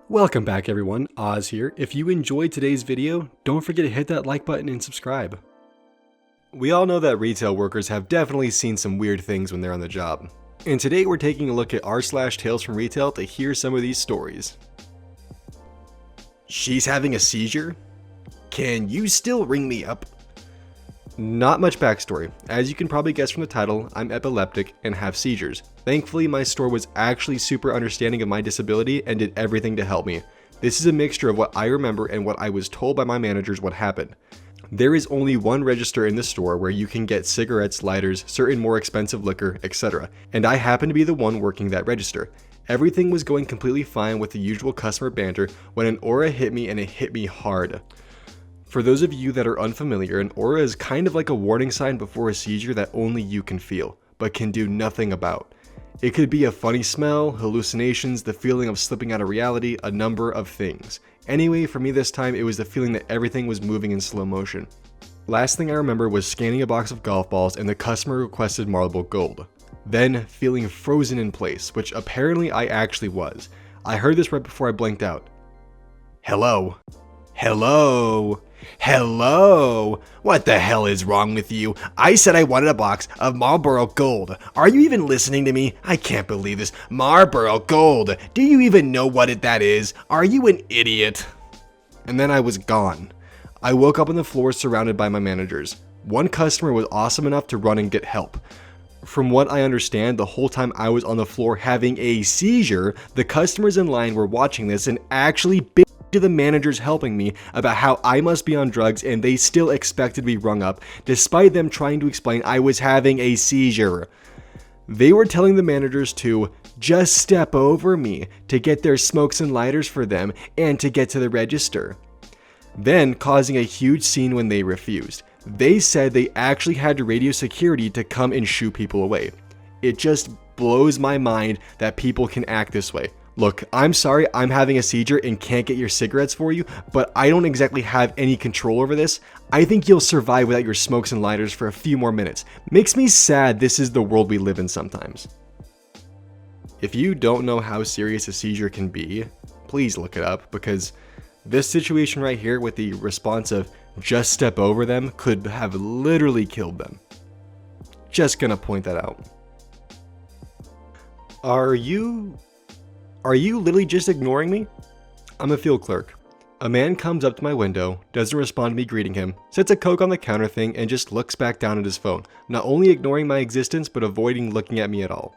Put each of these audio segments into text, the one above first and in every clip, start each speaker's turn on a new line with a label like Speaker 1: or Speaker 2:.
Speaker 1: Welcome back everyone, Oz here. If you enjoyed today's video, don't forget to hit that like button and subscribe. We all know that retail workers have definitely seen some weird things when they're on the job. And today we're taking a look at r/Tales from Retail to hear some of these stories. She's having a seizure? Can you still ring me up? Not much backstory. As you can probably guess from the title, I'm epileptic and have seizures. Thankfully, my store was actually super understanding of my disability and did everything to help me. This is a mixture of what I remember and what I was told by my managers what happened. There is only one register in the store where you can get cigarettes, lighters, certain more expensive liquor, etc. And I happened to be the one working that register. Everything was going completely fine with the usual customer banter when an aura hit me, and it hit me hard. For those of you that are unfamiliar, an aura is kind of like a warning sign before a seizure that only you can feel, but can do nothing about. It could be a funny smell, hallucinations, the feeling of slipping out of reality, a number of things. Anyway, for me this time, it was the feeling that everything was moving in slow motion. Last thing I remember was scanning a box of golf balls and the customer requested marble gold. Then feeling frozen in place, which apparently I actually was. I heard this right before I blinked out. Hello? Hello? Hello? What the hell is wrong with you? I said I wanted a box of Marlboro Gold. Are you even listening to me? I can't believe this. Marlboro Gold. Do you even know what that is? Are you an idiot? And then I was gone. I woke up on the floor surrounded by my managers. One customer was awesome enough to run and get help. From what I understand, the whole time I was on the floor having a seizure, the customers in line were watching this and actually to the managers helping me about how I must be on drugs, and they still expected to be rung up despite them trying to explain I was having a seizure. They were telling the managers to just step over me to get their smokes and lighters for them and to get to the register. Then causing a huge scene when they refused. They said they actually had to radio security to come and shoo people away. It just blows my mind that people can act this way. Look, I'm sorry I'm having a seizure and can't get your cigarettes for you, but I don't exactly have any control over this. I think you'll survive without your smokes and lighters for a few more minutes. Makes me sad this is the world we live in sometimes. If you don't know how serious a seizure can be, please look it up, because this situation right here with the response of just step over them could have literally killed them. Just gonna point that out. Are you literally just ignoring me? I'm a field clerk. A man comes up to my window, doesn't respond to me greeting him, sets a Coke on the counter thing, and just looks back down at his phone, not only ignoring my existence, but avoiding looking at me at all.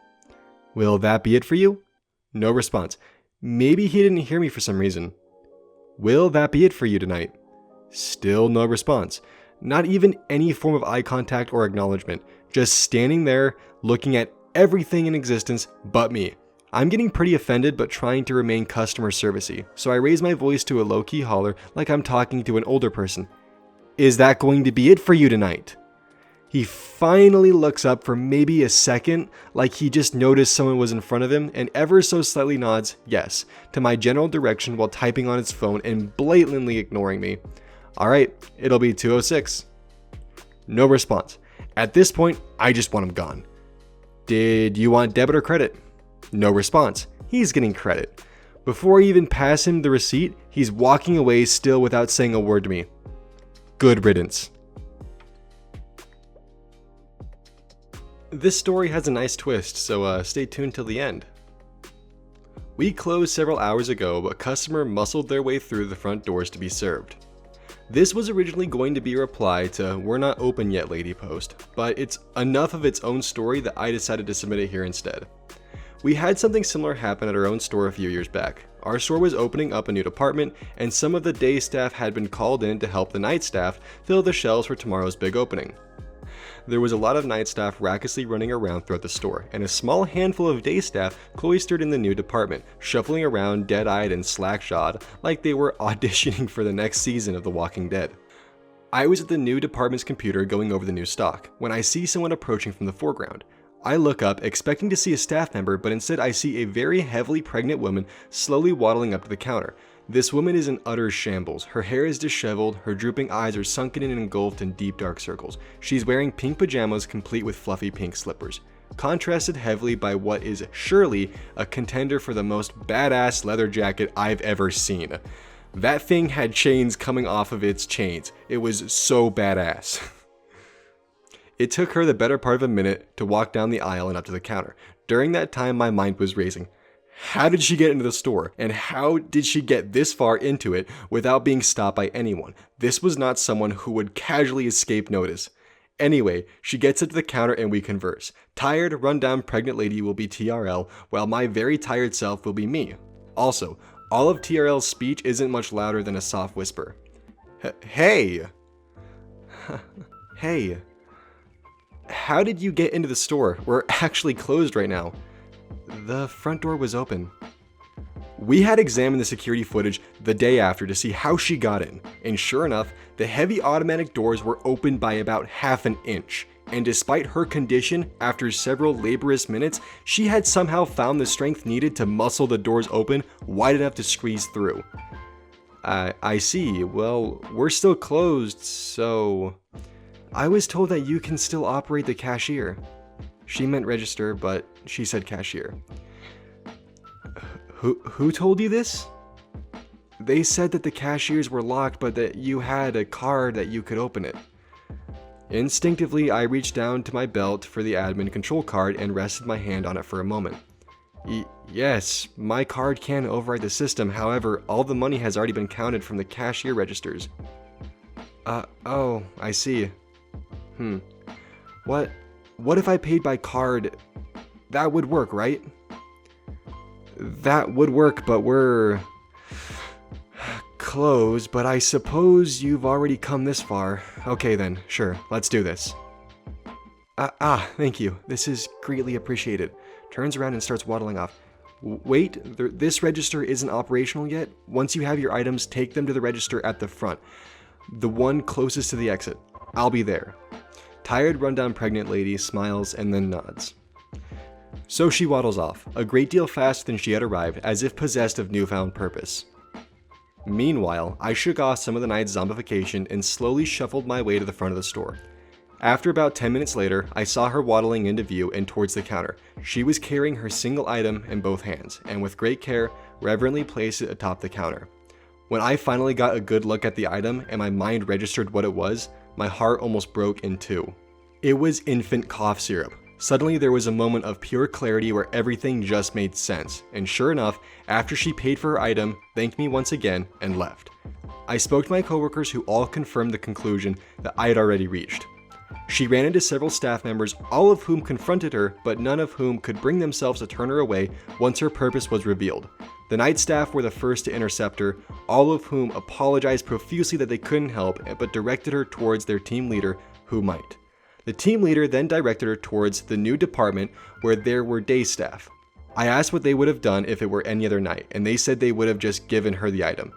Speaker 1: Will that be it for you? No response. Maybe he didn't hear me for some reason. Will that be it for you tonight? Still no response. Not even any form of eye contact or acknowledgement. Just standing there, looking at everything in existence but me. I'm getting pretty offended but trying to remain customer servicey, so I raise my voice to a low-key holler like I'm talking to an older person. Is that going to be it for you tonight? He finally looks up for maybe a second, like he just noticed someone was in front of him, and ever so slightly nods yes to my general direction while typing on his phone and blatantly ignoring me. Alright, it'll be 2:06. No response. At this point, I just want him gone. Did you want debit or credit? No response. He's getting credit. Before I even pass him the receipt, he's walking away still without saying a word to me. Good riddance. This story has a nice twist, so stay tuned till the end. We closed several hours ago, but a customer muscled their way through the front doors to be served. This was originally going to be a reply to "We're not open yet, lady" post, but it's enough of its own story that I decided to submit it here instead. We had something similar happen at our own store a few years back. Our store was opening up a new department, and some of the day staff had been called in to help the night staff fill the shelves for tomorrow's big opening. There was a lot of night staff raucously running around throughout the store, and a small handful of day staff cloistered in the new department, shuffling around dead-eyed and slack-jawed like they were auditioning for the next season of The Walking Dead. I was at the new department's computer going over the new stock, when I see someone approaching from the foreground. I look up, expecting to see a staff member, but instead I see a very heavily pregnant woman slowly waddling up to the counter. This woman is in utter shambles. Her hair is disheveled, her drooping eyes are sunken and engulfed in deep dark circles. She's wearing pink pajamas complete with fluffy pink slippers. contrasted heavily by what is surely a contender for the most badass leather jacket I've ever seen. That thing had chains coming off of its chains. It was so badass. It took her the better part of a minute to walk down the aisle and up to the counter. During that time, my mind was racing. How did she get into the store? And how did she get this far into it without being stopped by anyone? This was not someone who would casually escape notice. Anyway, she gets up to the counter and we converse. Tired, run-down pregnant lady will be TRL, while my very tired self will be me. Also, all of TRL's speech isn't much louder than a soft whisper. Hey! Hey. How did you get into the store? We're actually closed right now. The front door was open. We had examined the security footage the day after to see how she got in, and sure enough, the heavy automatic doors were opened by about half an inch. And despite her condition, after several laborious minutes, she had somehow found the strength needed to muscle the doors open wide enough to squeeze through. I see. Well, we're still closed, so... I was told that you can still operate the cashier. She meant register, but she said cashier. Who told you this? They said that the cashiers were locked, but that you had a card that you could open it. Instinctively, I reached down to my belt for the admin control card and rested my hand on it for a moment. Yes, my card can override the system, however, all the money has already been counted from the cashier registers. Oh, I see. What if I paid by card? That would work, right? That would work, but we're closed, but I suppose you've already come this far. Okay then, sure, let's do this. Thank you. This is greatly appreciated. Turns around and starts waddling off. Wait, this register isn't operational yet. Once you have your items, take them to the register at the front. The one closest to the exit. I'll be there. Tired, rundown pregnant lady smiles and then nods. So she waddles off, a great deal faster than she had arrived, as if possessed of newfound purpose. Meanwhile, I shook off some of the night's zombification and slowly shuffled my way to the front of the store. After about 10 minutes later, I saw her waddling into view and towards the counter. She was carrying her single item in both hands, and with great care, reverently placed it atop the counter. When I finally got a good look at the item and my mind registered what it was, my heart almost broke in two. It was infant cough syrup. Suddenly there was a moment of pure clarity where everything just made sense, and sure enough, after she paid for her item, thanked me once again, and left. I spoke to my coworkers who all confirmed the conclusion that I had already reached. She ran into several staff members, all of whom confronted her, but none of whom could bring themselves to turn her away once her purpose was revealed. The night staff were the first to intercept her, all of whom apologized profusely that they couldn't help, but directed her towards their team leader, who might. The team leader then directed her towards the new department where there were day staff. I asked what they would have done if it were any other night, and they said they would have just given her the item.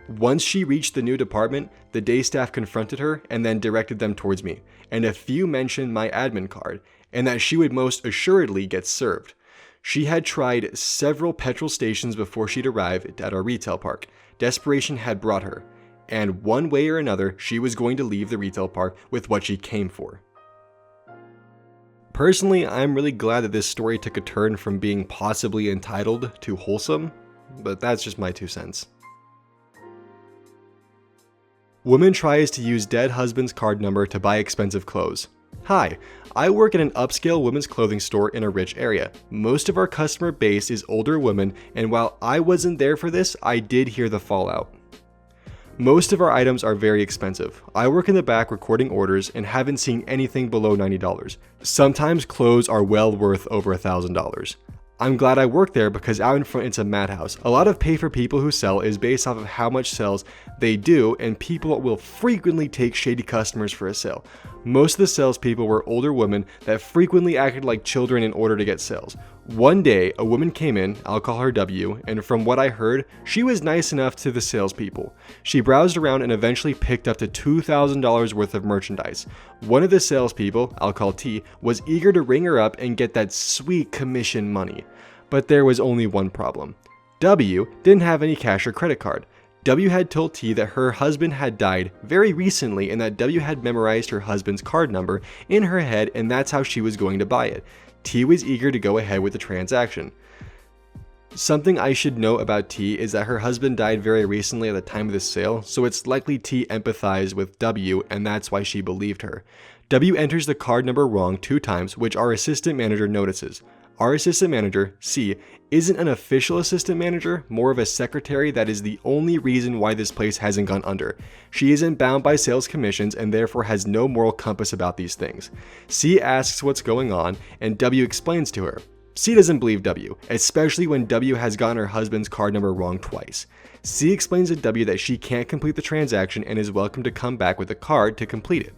Speaker 1: Once she reached the new department, the day staff confronted her and then directed them towards me, and a few mentioned my admin card, and that she would most assuredly get served. She had tried several petrol stations before she'd arrived at our retail park. Desperation had brought her, and one way or another, she was going to leave the retail park with what she came for. Personally, I'm really glad that this story took a turn from being possibly entitled to wholesome, but that's just my 2 cents. Woman tries to use dead husband's card number to buy expensive clothes. Hi, I work at an upscale women's clothing store in a rich area. Most of our customer base is older women, and while I wasn't there for this, I did hear the fallout. Most of our items are very expensive. I work in the back recording orders and haven't seen anything below $90. Sometimes clothes are well worth over $1,000. I'm glad I work there because out in front it's a madhouse. A lot of pay for people who sell is based off of how much sales they do, and people will frequently take shady customers for a sale. Most of the salespeople were older women that frequently acted like children in order to get sales. One day, a woman came in, I'll call her W, and from what I heard, she was nice enough to the salespeople. She browsed around and eventually picked up to $2,000 worth of merchandise. One of the salespeople, I'll call T, was eager to ring her up and get that sweet commission money. But there was only one problem. W didn't have any cash or credit card. W had told T that her husband had died very recently and that W had memorized her husband's card number in her head, and that's how she was going to buy it. T was eager to go ahead with the transaction. Something I should note about T is that her husband died very recently at the time of the sale, so it's likely T empathized with W and that's why she believed her. W enters the card number wrong 2 times, which our assistant manager notices. Our assistant manager, C, isn't an official assistant manager, more of a secretary that is the only reason why this place hasn't gone under. She isn't bound by sales commissions and therefore has no moral compass about these things. C asks what's going on and W explains to her. C doesn't believe W, especially when W has gotten her husband's card number wrong twice. C explains to W that she can't complete the transaction and is welcome to come back with a card to complete it.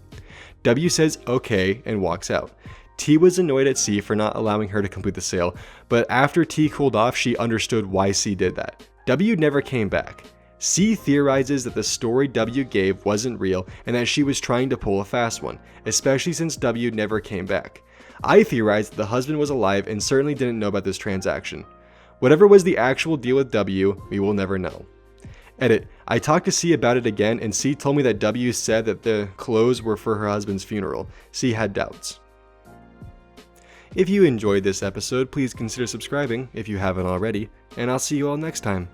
Speaker 1: W says okay and walks out. T was annoyed at C for not allowing her to complete the sale, but after T cooled off, she understood why C did that. W never came back. C theorizes that the story W gave wasn't real and that she was trying to pull a fast one, especially since W never came back. I theorize that the husband was alive and certainly didn't know about this transaction. Whatever was the actual deal with W, we will never know. Edit. I talked to C about it again and C told me that W said that the clothes were for her husband's funeral. C had doubts. If you enjoyed this episode, please consider subscribing if you haven't already, and I'll see you all next time.